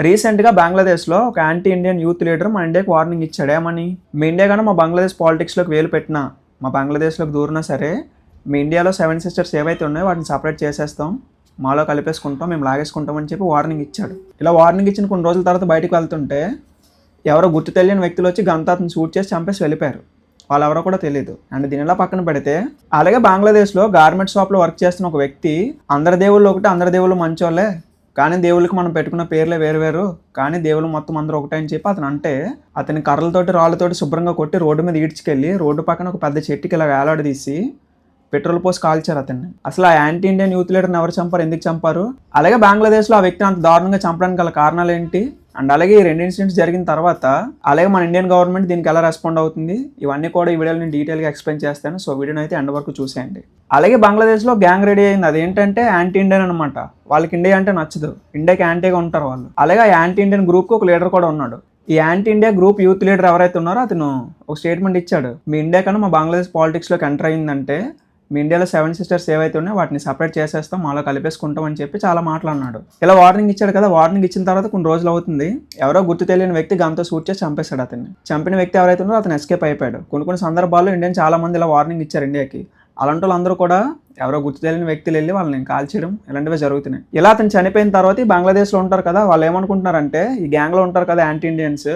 రీసెంట్గా బంగ్లాదేశ్లో ఒక యాంటీ ఇండియన్ యూత్ లీడర్ మా ఇండియాకి వార్నింగ్ ఇచ్చాడు. ఏమని? మీ ఇండియా కానీ మా బంగ్లాదేశ్ పాలిటిక్స్లోకి వేలు పెట్టినా, మా బంగ్లాదేశ్లోకి దూరినా సరే, మీ ఇండియాలో 7 సిస్టర్స్ ఏవైతే ఉన్నాయో వాటిని సపరేట్ చేసేస్తాం, మాలో కలిపేసుకుంటాం, మేము లాగేసుకుంటామని చెప్పి వార్నింగ్ ఇచ్చాడు. ఇలా వార్నింగ్ ఇచ్చిన కొన్ని రోజుల తర్వాత బయటకు వెళ్తుంటే ఎవరో గుర్తు తెలియని వ్యక్తులు వచ్చి గంతాతను షూట్ చేసి చంపేసి వెళ్ళిపోయారు. వాళ్ళు ఎవరో కూడా తెలియదు. అండ్ దీనిలా పక్కన పెడితే, అలాగే బంగ్లాదేశ్లో గార్మెంట్ షాప్లో వర్క్ చేస్తున్న ఒక వ్యక్తి, అందరి దేవుళ్ళు ఒకటి, అందరి దేవుళ్ళు మంచోళ్ళే, కానీ దేవుళ్ళకి మనం పెట్టుకున్న పేర్లే వేరు, కానీ దేవుళ్ళు మొత్తం అందరూ ఒకటే అని చెప్పి అతను అంటే, అతని కర్రలతోటి రాళ్ళతోటి శుభ్రంగా కొట్టి రోడ్డు మీద ఈడ్చుకెళ్ళి రోడ్డు పక్కన ఒక పెద్ద చెట్టుకి ఇలా వేలాడదీసి పెట్రోల్ పోసి కాల్చారు అతన్ని. అసలు ఆ యాంటీ ఇండియన్ యూత్ లీడర్ని ఎవరు చంపారు, ఎందుకు చంపారు? అలాగే బంగ్లాదేశ్లో ఆ వ్యక్తిని అంత దారుణంగా చంపడానికి గల కారణాలు ఏంటి? అండ్ అలాగే ఈ 2 ఇన్సిడెంట్స్ జరిగిన తర్వాత అలాగే మన ఇండియన్ గవర్నమెంట్ దీనికి ఎలా రెస్పాండ్ అవుతుంది, ఇవన్నీ కూడా ఈ వీడియోలో నేను డీటెయిల్గా ఎక్స్ప్లెయిన్ చేస్తాను. సో వీడియోని అయితే ఎండ్ వరకు చూసేయండి. అలాగే బంగ్లాదేశ్లో గ్యాంగ్ రెడీ అయింది. అదేంటంటే యాంటీ ఇండియన్ అనమాట. వాళ్ళకి ఇండియా అంటే నచ్చదు, ఇండియాకి యాంటీగా ఉంటారు వాళ్ళు. అలాగే ఆ యాంటీ ఇండియన్ గ్రూప్కి ఒక లీడర్ కూడా ఉన్నాడు. ఈ anti India group youth leader ఎవరైతే ఉన్నారో అతను ఒక స్టేట్మెంట్ ఇచ్చాడు. మీ ఇండియా కన్నా మా బంగ్లాదేశ్ పాలిటిక్స్లోకి ఎంటర్ అయిందంటే మీ ఇండియాలో 7 సిస్టర్స్ ఏవైతే ఉన్నాయో వాటిని సపరేట్ చేసేస్తాం, మాలో కలిపేసుకుంటాం అని చెప్పి చాలా మాట్లాడినాడు. ఇలా వార్నింగ్ ఇచ్చాడు కదా. వార్నింగ్ ఇచ్చిన తర్వాత కొన్ని రోజులు అవుతుంది, ఎవరో గుర్తు తెలియని వ్యక్తి గన్తో షూట్ చేసి చంపేశాడు అతన్ని. చంపిన వ్యక్తి ఎవరైతే ఉన్నారో అతను ఎస్కేప్ అయిపోయాడు. కొన్ని సందర్భాల్లో ఇండియన్ చాలా మంది ఇలా వార్నింగ్ ఇచ్చారు ఇండియాకి. అలాంటి వాళ్ళందరూ కూడా ఎవరో గుర్తు తెలియని వ్యక్తులు వెళ్ళి వాళ్ళని కాల్చేయడం ఇలాంటివి జరుగుతున్నాయి. ఇలా అతను చనిపోయిన తర్వాత బంగ్లాదేశ్లో ఉంటారు కదా, వాళ్ళు ఏమనుకుంటున్నారంటే ఈ గ్యాంగ్లో ఉంటారు కదా యాంటీ ఇండియన్స్,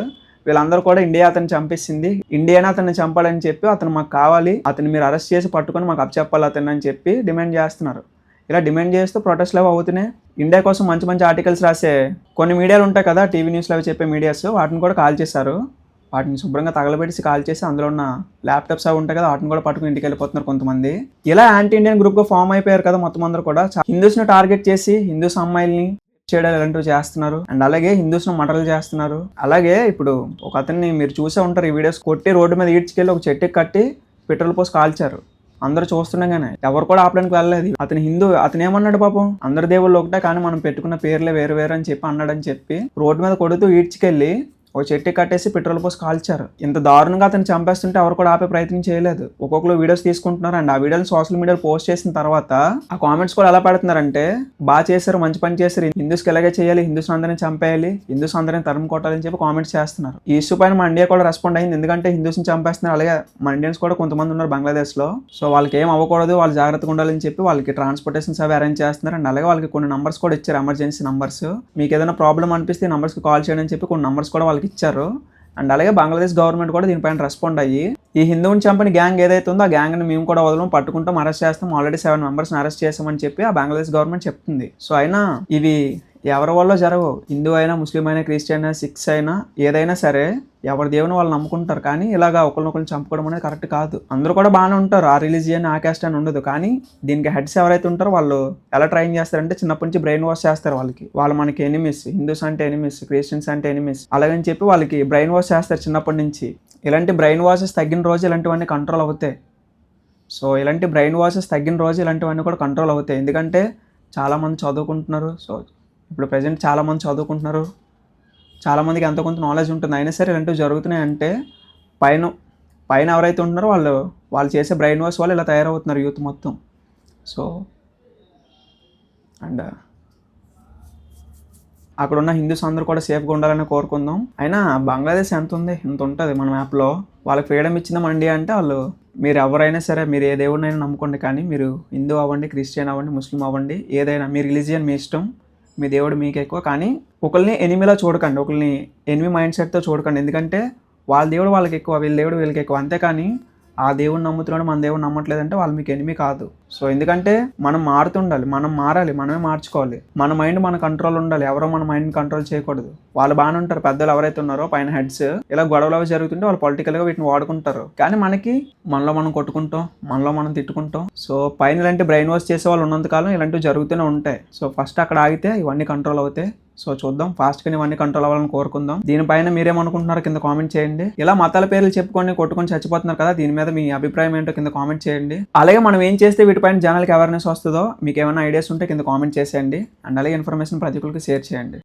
వీళ్ళందరూ కూడా ఇండియా అతను చంపేసింది, ఇండియానే అతన్ని చంపాలని చెప్పి అతను మాకు కావాలి, అతను మీరు అరెస్ట్ చేసి పట్టుకొని మాకు అప్పచెప్పాలి అతను అని చెప్పి డిమాండ్ చేస్తున్నారు. ఇలా డిమాండ్ చేస్తూ ప్రొటెస్ట్లు అవి అవుతున్నాయి. ఇండియా కోసం మంచి ఆర్టికల్స్ రాసే కొన్ని మీడియాలు ఉంటాయి కదా, టీవీ న్యూస్లో అవి చెప్పే మీడియాస్, వాటిని కూడా కాల్ చేశారు. వాటిని శుభ్రంగా తగలబెట్టి కాల్ చేసి అందులో ఉన్న ల్యాప్టాప్స్ అవి ఉంటాయి కదా, వాటిని కూడా పట్టుకుని ఇంటికి వెళ్ళిపోతున్నారు కొంతమంది. ఇలా యాంటీ ఇండియన్ గ్రూప్గా ఫామ్ అయిపోయారు కదా మొత్తం అందరూ కూడా. హిందూస్ని టార్గెట్ చేసి హిందూస్ అమ్మాయిల్ని చేయడాలు ఇలాంటివి చేస్తున్నారు. అండ్ అలాగే హిందూస్ను మటర్లు చేస్తున్నారు. అలాగే ఇప్పుడు ఒక అతన్ని మీరు చూసే ఉంటారు, ఈ వీడియోస్ కొట్టి రోడ్డు మీద ఈడ్చుకెళ్ళి ఒక చెట్టుకి కట్టి పెట్రోల్ పోసి కాల్చారు. అందరూ చూస్తుండగానే ఎవరు కూడా ఆపడానికి వెళ్ళలేదు. అతను హిందూ, అతను ఏమన్నాడు పాపం, అందరి దేవుళ్ళు ఒకటే కానీ మనం పెట్టుకున్న పేర్లే వేరు అని చెప్పి అన్నాడని చెప్పి రోడ్డు మీద కొడుతూ ఈడ్చుకెళ్ళి ఒక చెట్టు కట్టేసి పెట్రోల్ పోసి కాల్చారు. ఇంత దారుణంగా అతను చంపేస్తుంటే ఎవరు కూడా ఆపే ప్రయత్నం చేయలేదు. ఒక్కొక్కరు వీడియోస్ తీసుకుంటున్నారు. అండ్ ఆ వీడియోలు సోషల్ మీడియాలో పోస్ట్ చేసిన తర్వాత ఆ కామెంట్స్ కూడా ఎలా పెడుతున్నారంటే, బాగా చేశారు, మంచి పని చేశారు, హిందూస్కి ఎలాగే చేయాలి, హిందూస్ అందరినీ చంపేయాలి, హిందూస్ అందరినీ తరం కొట్టాలని చెప్పి కామెంట్స్ చేస్తున్నారు. ఈ ఇష్యూ పైన మన ఇండియా కూడా రెస్పాండ్ అయింది. ఎందుకంటే హిందూస్ని చంపేస్తున్నారు. అలాగే మన ఇండియన్స్ కూడా కొంతమంది ఉన్నారు బంగ్లాదేశ్లో. సో వాళ్ళకి ఏం అవ్వకూడదు, వాళ్ళు జాగ్రత్తగా ఉండాలని చెప్పి వాళ్ళకి ట్రాన్స్పోర్టేషన్స్ అవి అరేంజ్ చేస్తున్నారు. అండ్ అలాగే వాళ్ళకి కొన్ని నంబర్స్ కూడా ఇచ్చారు, ఎమర్జెన్సీ నంబర్స్. మీకు ఏదైనా ప్రాబ్లం అనిపిస్తే ఈ నంబర్స్కి కాల్ చేయడం అని చెప్పి కొన్ని నంబర్స్ కూడా వాళ్ళకి ఇచ్చారు. అండ్ అలాగే బంగ్లాదేశ్ గవర్నమెంట్ కూడా దీనిపైన రెస్పాండ్ అయ్యి ఈ హిందువుని చంపిన గ్యాంగ్ ఏదైతే ఉందో ఆ గ్యాంగ్ని మేము కూడా వదలం, పట్టుకుంటాం, అరెస్ట్ చేస్తాం, ఆల్రెడీ 7 మెంబర్స్ని అరెస్ట్ చేసామని చెప్పి ఆ బంగ్లాదేశ్ గవర్నమెంట్ చెప్తుంది. సో అయినా ఇవి ఎవరి వల్ల జరగవు. హిందూ అయినా, ముస్లిం అయినా, క్రిస్టియన్ అయినా, సిక్స్ అయినా, ఏదైనా సరే ఎవరి దేవుని వాళ్ళు నమ్ముకుంటారు. కానీ ఇలాగా ఒకరినొకరిని చంపుకోవడం అనేది కరెక్ట్ కాదు. అందరూ కూడా బాగానే ఉంటారు, ఆ రిలీజియన్ ఆ క్యాస్ట్ అని ఉండదు. కానీ దీనికి హెడ్స్ ఎవరైతే ఉంటారో వాళ్ళు ఎలా ట్రైన్ చేస్తారంటే చిన్నప్పటి నుంచి బ్రెయిన్ వాష్ చేస్తారు వాళ్ళకి. వాళ్ళు మనకి ఎనిమిస్, హిందూస్ అంటే ఎనిమిస్, క్రిస్టియన్స్ అంటే ఎనిమిస్, అలాగని చెప్పి వాళ్ళకి బ్రెయిన్ వాష్ చేస్తారు చిన్నప్పటి నుంచి. ఇలాంటి బ్రెయిన్ వాషెస్ తగ్గిన రోజు ఇలాంటివన్నీ కంట్రోల్ అవుతాయి. సో ఇలాంటి బ్రెయిన్ వాషెస్ తగ్గిన రోజు ఇలాంటివన్నీ కూడా కంట్రోల్ అవుతాయి. ఎందుకంటే చాలామంది చదువుకుంటున్నారు. సో ఇప్పుడు ప్రజెంట్ చాలామంది చదువుకుంటున్నారు, చాలామందికి ఎంతో కొంత నాలెడ్జ్ ఉంటుంది. అయినా సరే ఇలాంటివి జరుగుతున్నాయి అంటే పైన ఎవరైతే ఉంటున్నారో వాళ్ళు చేసే బ్రెయిన్ వాష్ వాళ్ళు ఇలా తయారవుతున్నారు యూత్ మొత్తం. సో అండ్ అక్కడ ఉన్న హిందూస్ అందరూ కూడా సేఫ్గా ఉండాలని కోరుకుందాం. అయినా బంగ్లాదేశ్ ఎంత ఉంది, ఇంత ఉంటుంది మన మ్యాప్లో. వాళ్ళకి ఫ్రీడమ్ ఇచ్చింది మన ఇండియా అంటే వాళ్ళు, మీరు ఎవరైనా సరే, మీరు ఏ దేవుడినైనా నమ్ముకోండి, కానీ మీరు హిందూ అవ్వండి, క్రిస్టియన్ అవ్వండి, ముస్లిం అవ్వండి, ఏదైనా మీ రిలీజియన్ మీ ఇష్టం, మీ దేవుడు మీకు ఎక్కువ. కానీ ఒకరిని ఎనిమిలా చూడకండి, ఒకరిని ఎనిమి మైండ్ సెట్తో చూడకండి. ఎందుకంటే వాళ్ళ దేవుడు వాళ్ళకి ఎక్కువ, వీళ్ళ దేవుడు వీళ్ళకి ఎక్కువ. అంతేకాని ఆ దేవుడిని నమ్ముతున్నాడు, మన దేవుడు నమ్మట్లేదంటే వాళ్ళు మీకు ఎనిమి కాదు. సో ఎందుకంటే మనం మారుతుండాలి, మనం మారాలి, మనమే మార్చుకోవాలి. మన మైండ్ మన కంట్రోల్ ఉండాలి, ఎవరో మన మైండ్ కంట్రోల్ చేయకూడదు. వాళ్ళు బాగానే ఉంటారు, పెద్దలు ఎవరైతే ఉన్నారో పైన హెడ్స్, ఇలా గొడవలు అవి జరుగుతుంటే వాళ్ళు పొలిటికల్గా వీటిని వాడుకుంటారు. కానీ మనలో మనం కొట్టుకుంటాం, మనలో మనం తిట్టుకుంటాం. సో పైన ఇలాంటి బ్రెయిన్ వాష్ చేసే వాళ్ళు ఉన్నంతకాలం ఇలాంటివి జరుగుతూనే ఉంటాయి. సో ఫస్ట్ అక్కడ ఆగితే ఇవన్నీ కంట్రోల్ అవుతాయి. సో చూద్దాం, ఫాస్ట్గా ఇవన్నీ కంట్రోల్ అవ్వాలని కోరుకుందాం. దీనిపైన మీరేమనుకుంటున్నారో కింద కామెంట్ చేయండి. ఇలా మతాల పేర్లు చెప్పుకొని కొట్టుకొని చచ్చిపోతున్నారు కదా, దీని మీద మీ అభిప్రాయం ఏంటో కింద కామెంట్ చేయండి. అలాగే మనం ఏం చేస్తే వీటిపైన జనాలకి అవేర్నెస్ వస్తుందో మీకు ఏమైనా ఐడియాస్ ఉంటే కింద కామెంట్ చేసేయండి. అండ్ అలాగే ఇన్ఫర్మేషన్ ప్రతి ఒక్కరికి షేర్ చేయండి.